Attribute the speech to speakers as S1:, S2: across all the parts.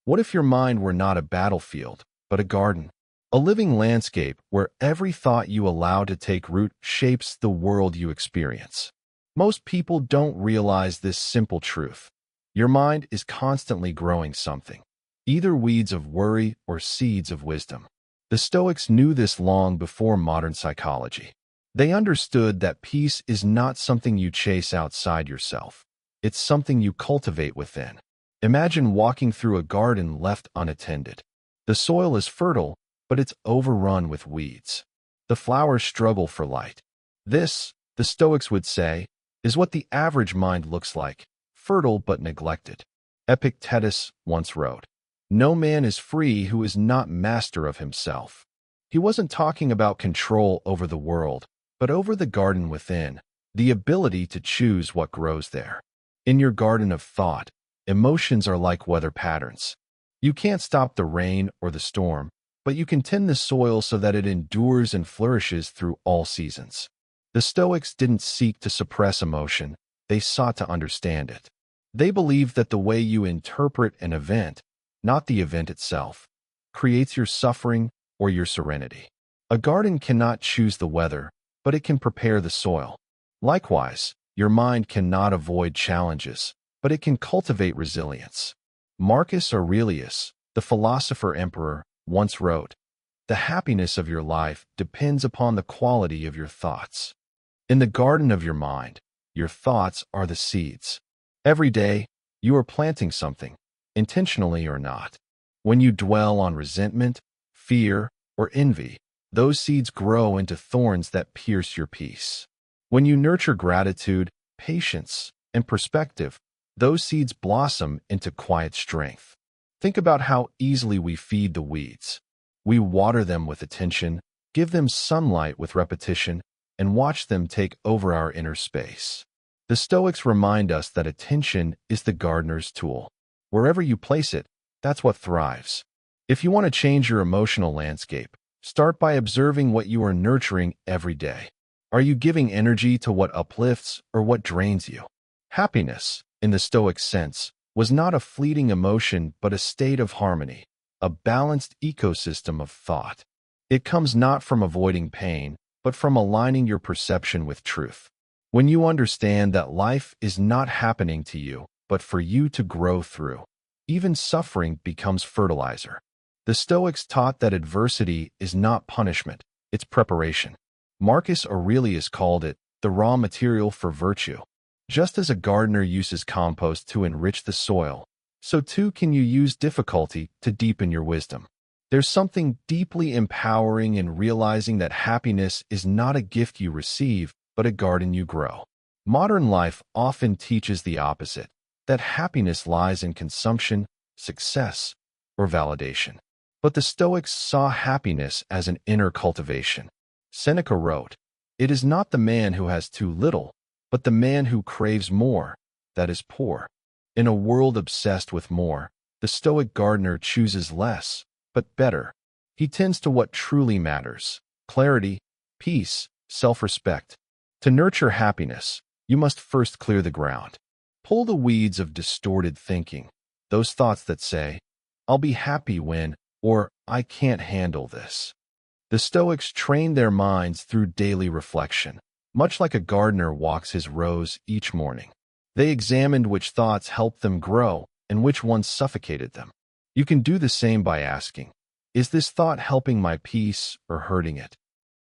S1: What if your mind were not a battlefield, but a garden? A living landscape where every thought you allow to take root shapes the world you experience. Most people don't realize this simple truth. Your mind is constantly growing something, either weeds of worry or seeds of wisdom. The Stoics knew this long before modern psychology. They understood that peace is not something you chase outside yourself. It's something you cultivate within. Imagine walking through a garden left unattended. The soil is fertile, but it's overrun with weeds. The flowers struggle for light. This, the Stoics would say, is what the average mind looks like, fertile but neglected. Epictetus once wrote, "No man is free who is not master of himself." He wasn't talking about control over the world, but over the garden within, the ability to choose what grows there. In your garden of thought, emotions are like weather patterns. You can't stop the rain or the storm, but you can tend the soil so that it endures and flourishes through all seasons. The Stoics didn't seek to suppress emotion, they sought to understand it. They believed that the way you interpret an event, not the event itself, creates your suffering or your serenity. A garden cannot choose the weather, but it can prepare the soil. Likewise, your mind cannot avoid challenges, but it can cultivate resilience. Marcus Aurelius, the philosopher emperor, once wrote, "The happiness of your life depends upon the quality of your thoughts." In the garden of your mind, your thoughts are the seeds. Every day, you are planting something, intentionally or not. When you dwell on resentment, fear, or envy, those seeds grow into thorns that pierce your peace. When you nurture gratitude, patience, and perspective, those seeds blossom into quiet strength. Think about how easily we feed the weeds. We water them with attention, give them sunlight with repetition, and watch them take over our inner space. The Stoics remind us that attention is the gardener's tool. Wherever you place it, that's what thrives. If you want to change your emotional landscape, start by observing what you are nurturing every day. Are you giving energy to what uplifts or what drains you? Happiness, in the Stoic sense, was not a fleeting emotion but a state of harmony, a balanced ecosystem of thought. It comes not from avoiding pain, but from aligning your perception with truth. When you understand that life is not happening to you, but for you to grow through, even suffering becomes fertilizer. The Stoics taught that adversity is not punishment, it's preparation. Marcus Aurelius called it the raw material for virtue. Just as a gardener uses compost to enrich the soil, so too can you use difficulty to deepen your wisdom. There's something deeply empowering in realizing that happiness is not a gift you receive, but a garden you grow. Modern life often teaches the opposite, that happiness lies in consumption, success, or validation. But the Stoics saw happiness as an inner cultivation. Seneca wrote, "It is not the man who has too little, but the man who craves more, that is poor." In a world obsessed with more, the Stoic gardener chooses less, but better. He tends to what truly matters: clarity, peace, self-respect. To nurture happiness, you must first clear the ground. Pull the weeds of distorted thinking, those thoughts that say, "I'll be happy when," or "I can't handle this." The Stoics trained their minds through daily reflection, much like a gardener walks his rows each morning. They examined which thoughts helped them grow and which ones suffocated them. You can do the same by asking, is this thought helping my peace or hurting it?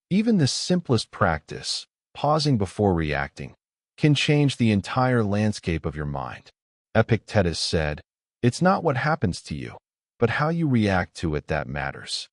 S1: Even the simplest practice, pausing before reacting, can change the entire landscape of your mind. Epictetus said, "It's not what happens to you, but how you react to it that matters."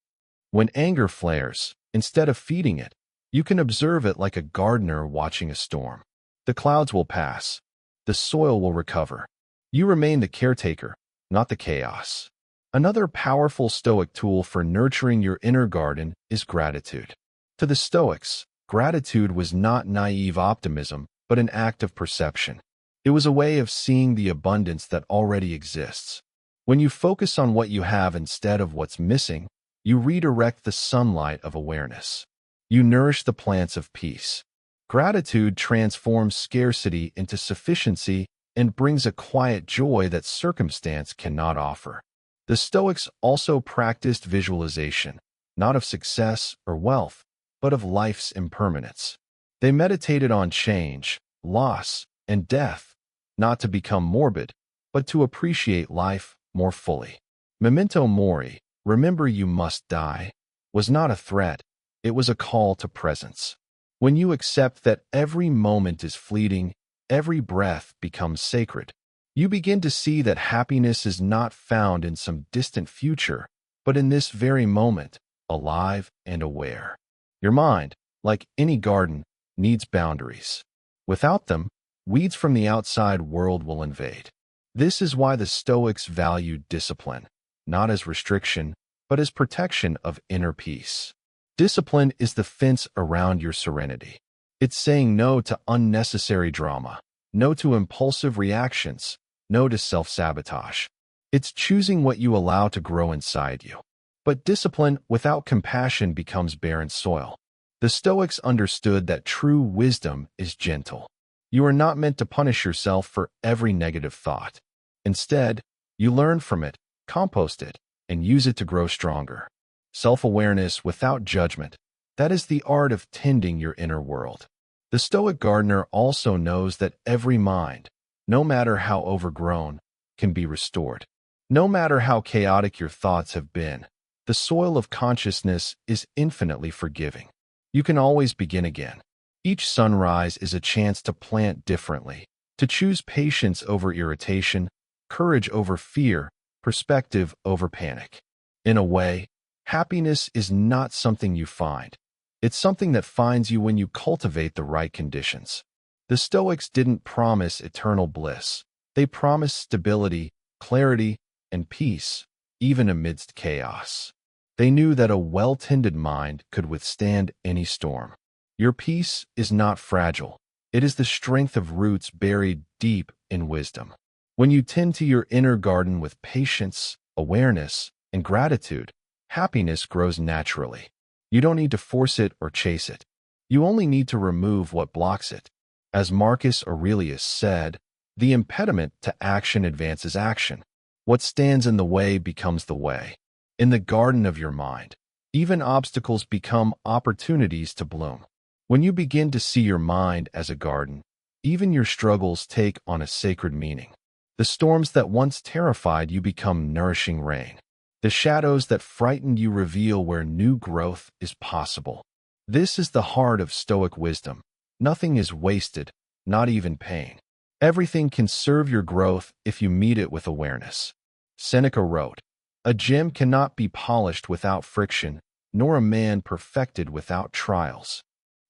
S1: When anger flares, instead of feeding it, you can observe it like a gardener watching a storm. The clouds will pass. The soil will recover. You remain the caretaker, not the chaos. Another powerful Stoic tool for nurturing your inner garden is gratitude. To the Stoics, gratitude was not naive optimism, but an act of perception. It was a way of seeing the abundance that already exists. When you focus on what you have instead of what's missing, you redirect the sunlight of awareness. You nourish the plants of peace. Gratitude transforms scarcity into sufficiency and brings a quiet joy that circumstance cannot offer. The Stoics also practiced visualization, not of success or wealth, but of life's impermanence. They meditated on change, loss, and death, not to become morbid, but to appreciate life more fully. Memento mori, remember you must die, was not a threat, it was a call to presence. When you accept that every moment is fleeting, every breath becomes sacred. You begin to see that happiness is not found in some distant future, but in this very moment, alive and aware. Your mind, like any garden, needs boundaries. Without them, weeds from the outside world will invade. This is why the Stoics valued discipline, not as restriction, but as protection of inner peace. Discipline is the fence around your serenity. It's saying no to unnecessary drama, no to impulsive reactions, no to self-sabotage. It's choosing what you allow to grow inside you. But discipline without compassion becomes barren soil. The Stoics understood that true wisdom is gentle. You are not meant to punish yourself for every negative thought. Instead, you learn from it, compost it, and use it to grow stronger. Self-awareness without judgment, that is the art of tending your inner world. The Stoic gardener also knows that every mind, no matter how overgrown, can be restored. No matter how chaotic your thoughts have been, the soil of consciousness is infinitely forgiving. You can always begin again. Each sunrise is a chance to plant differently, to choose patience over irritation, courage over fear, perspective over panic. In a way, happiness is not something you find. It's something that finds you when you cultivate the right conditions. The Stoics didn't promise eternal bliss. They promised stability, clarity, and peace, even amidst chaos. They knew that a well-tended mind could withstand any storm. Your peace is not fragile. It is the strength of roots buried deep in wisdom. When you tend to your inner garden with patience, awareness, and gratitude, happiness grows naturally. You don't need to force it or chase it. You only need to remove what blocks it. As Marcus Aurelius said, the impediment to action advances action. What stands in the way becomes the way. In the garden of your mind, even obstacles become opportunities to bloom. When you begin to see your mind as a garden, even your struggles take on a sacred meaning. The storms that once terrified you become nourishing rain. The shadows that frightened you reveal where new growth is possible. This is the heart of Stoic wisdom. Nothing is wasted, not even pain. Everything can serve your growth if you meet it with awareness. Seneca wrote, "A gem cannot be polished without friction, nor a man perfected without trials."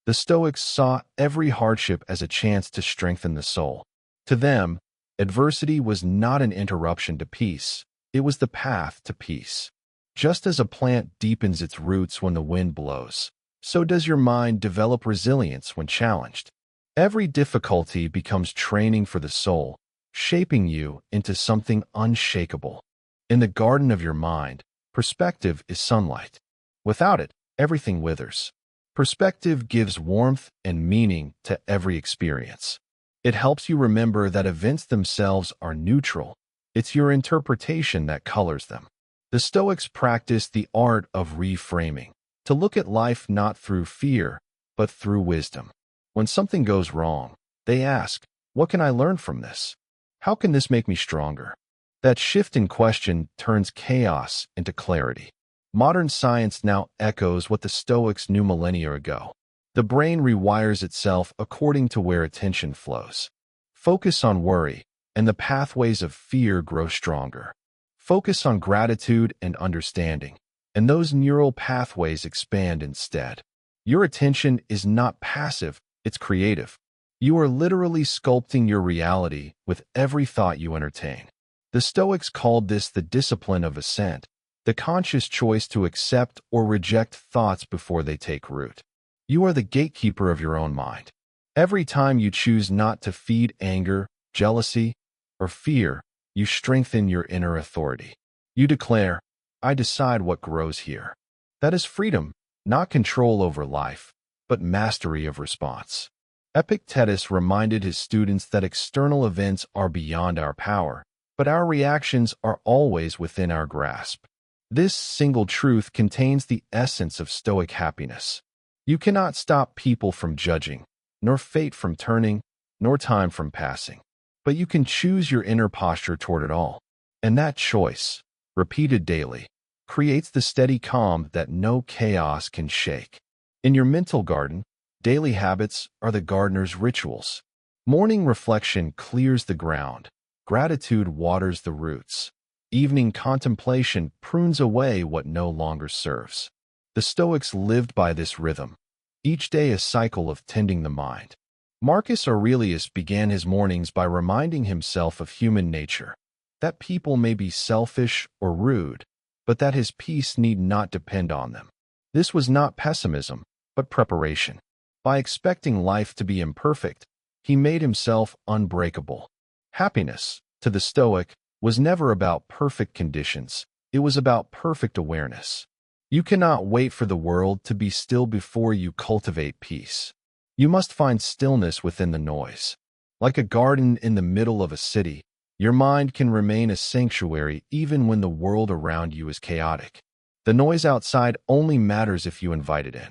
S1: The Stoics saw every hardship as a chance to strengthen the soul. To them, adversity was not an interruption to peace. It was the path to peace. Just as a plant deepens its roots when the wind blows, so does your mind develop resilience when challenged. Every difficulty becomes training for the soul, shaping you into something unshakable. In the garden of your mind, perspective is sunlight. Without it, everything withers. Perspective gives warmth and meaning to every experience. It helps you remember that events themselves are neutral. It's your interpretation that colors them. The Stoics practiced the art of reframing, to look at life not through fear, but through wisdom. When something goes wrong, they ask, what can I learn from this? How can this make me stronger? That shift in question turns chaos into clarity. Modern science now echoes what the Stoics knew millennia ago. The brain rewires itself according to where attention flows. Focus on worry, and the pathways of fear grow stronger. Focus on gratitude and understanding, and those neural pathways expand instead. Your attention is not passive, it's creative. You are literally sculpting your reality with every thought you entertain. The Stoics called this the discipline of assent, the conscious choice to accept or reject thoughts before they take root. You are the gatekeeper of your own mind. Every time you choose not to feed anger, jealousy, or fear, you strengthen your inner authority. You declare, I decide what grows here. That is freedom, not control over life, but mastery of response. Epictetus reminded his students that external events are beyond our power. but our reactions are always within our grasp. This single truth contains the essence of Stoic happiness. You cannot stop people from judging, nor fate from turning, nor time from passing. But you can choose your inner posture toward it all. And that choice, repeated daily, creates the steady calm that no chaos can shake. In your mental garden, daily habits are the gardener's rituals. Morning reflection clears the ground. Gratitude waters the roots. Evening contemplation prunes away what no longer serves. The Stoics lived by this rhythm, each day a cycle of tending the mind. Marcus Aurelius began his mornings by reminding himself of human nature, that people may be selfish or rude, but that his peace need not depend on them. This was not pessimism, but preparation. By expecting life to be imperfect, he made himself unbreakable. Happiness, to the Stoic, was never about perfect conditions. It was about perfect awareness. You cannot wait for the world to be still before you cultivate peace. You must find stillness within the noise. Like a garden in the middle of a city, your mind can remain a sanctuary even when the world around you is chaotic. The noise outside only matters if you invite it in.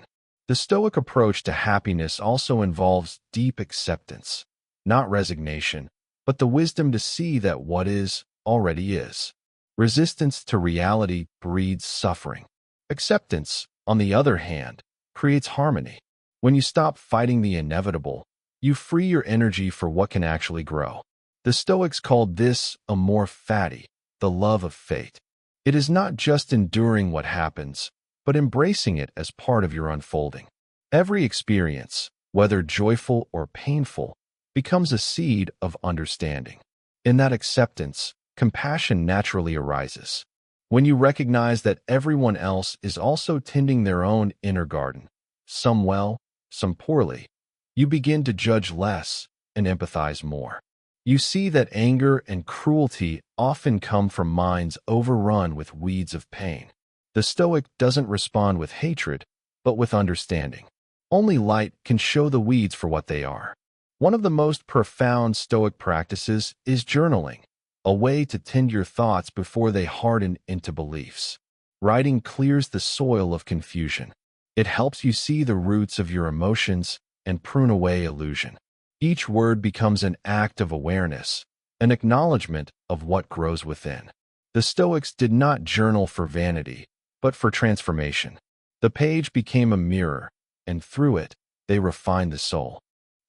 S1: The Stoic approach to happiness also involves deep acceptance, not resignation, but the wisdom to see that what is already is. Resistance to reality breeds suffering. Acceptance, on the other hand, creates harmony. When you stop fighting the inevitable, you free your energy for what can actually grow. The Stoics called this amor fati, the love of fate. It is not just enduring what happens, but embracing it as part of your unfolding. Every experience, whether joyful or painful, becomes a seed of understanding. In that acceptance, compassion naturally arises. When you recognize that everyone else is also tending their own inner garden, some well, some poorly, you begin to judge less and empathize more. You see that anger and cruelty often come from minds overrun with weeds of pain. The Stoic doesn't respond with hatred, but with understanding. Only light can show the weeds for what they are. One of the most profound Stoic practices is journaling, a way to tend your thoughts before they harden into beliefs. Writing clears the soil of confusion. It helps you see the roots of your emotions and prune away illusion. Each word becomes an act of awareness, an acknowledgement of what grows within. The Stoics did not journal for vanity, but for transformation. The page became a mirror, and through it, they refined the soul.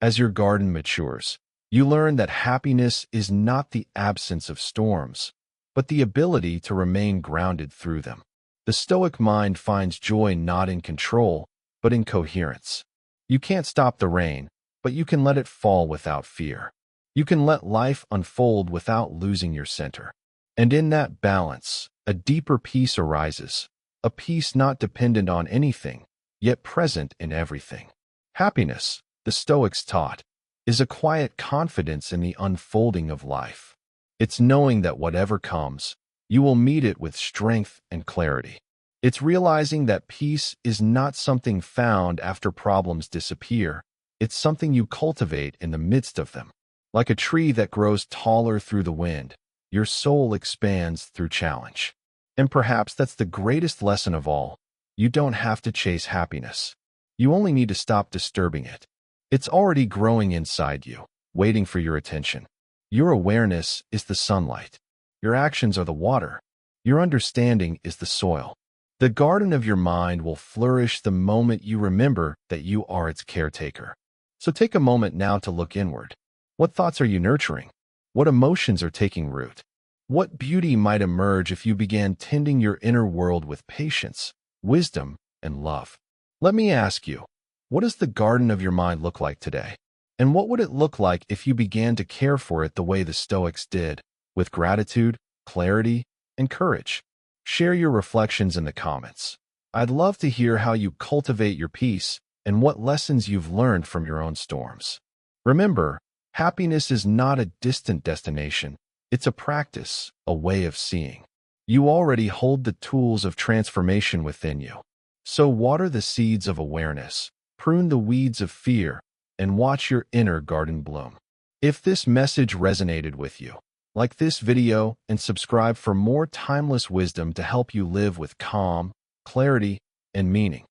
S1: As your garden matures, you learn that happiness is not the absence of storms, but the ability to remain grounded through them. The Stoic mind finds joy not in control, but in coherence. You can't stop the rain, but you can let it fall without fear. You can let life unfold without losing your center. And in that balance, a deeper peace arises, a peace not dependent on anything, yet present in everything. Happiness, the Stoics taught, is a quiet confidence in the unfolding of life. It's knowing that whatever comes, you will meet it with strength and clarity. It's realizing that peace is not something found after problems disappear. It's something you cultivate in the midst of them. Like a tree that grows taller through the wind, your soul expands through challenge. And perhaps that's the greatest lesson of all. You don't have to chase happiness. You only need to stop disturbing it. It's already growing inside you, waiting for your attention. Your awareness is the sunlight. Your actions are the water. Your understanding is the soil. The garden of your mind will flourish the moment you remember that you are its caretaker. So take a moment now to look inward. What thoughts are you nurturing? What emotions are taking root? What beauty might emerge if you began tending your inner world with patience, wisdom, and love? Let me ask you, what does the garden of your mind look like today? And what would it look like if you began to care for it the way the Stoics did, with gratitude, clarity, and courage? Share your reflections in the comments. I'd love to hear how you cultivate your peace and what lessons you've learned from your own storms. Remember, happiness is not a distant destination. It's a practice, a way of seeing. You already hold the tools of transformation within you. So water the seeds of awareness, prune the weeds of fear, and watch your inner garden bloom. If this message resonated with you, Like this video and subscribe for more timeless wisdom to help you live with calm, clarity, and meaning.